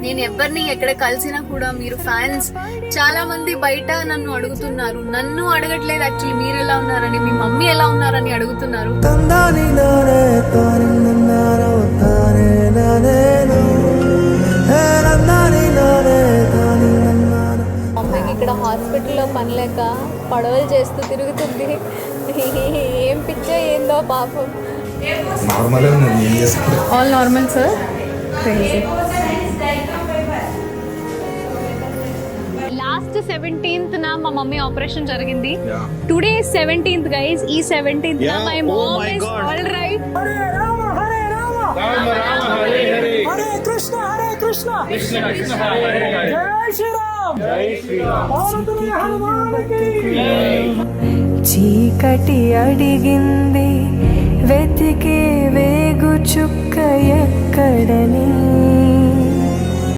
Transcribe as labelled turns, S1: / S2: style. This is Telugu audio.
S1: నేను ఎవరిని ఎక్కడ కలిసినా కూడా మీరు ఫ్యాన్స్ చాలా మంది బయట నన్ను అడుగుతున్నారు. నన్ను అడగట్లేదు యాక్చువల్లీ మీరు ఎలా ఉన్నారని, మీ మమ్మీ ఎలా ఉన్నారని అడుగుతున్నారు. మమ్మీకి ఇక్కడ హాస్పిటల్లో పని లేక పడవలు చేస్తూ తిరుగుతుంది. ఏం పిచ్చో ఏందో పాపం. All normal sir. Last 17th నా మా మమ్మీ ఆపరేషన్ జరిగింది. Today 17th guys. ఈ 17th నా my mom is all right.
S2: Hare Krishna Hare Krishna Krishna Krishna Hare Hare జై శ్రీరామ్ జై శ్రీరామ్ భారతీయ హనుమానికి.
S3: చీకటి అడిగింది వెతికే వేగు చుక్క ఎక్కడని.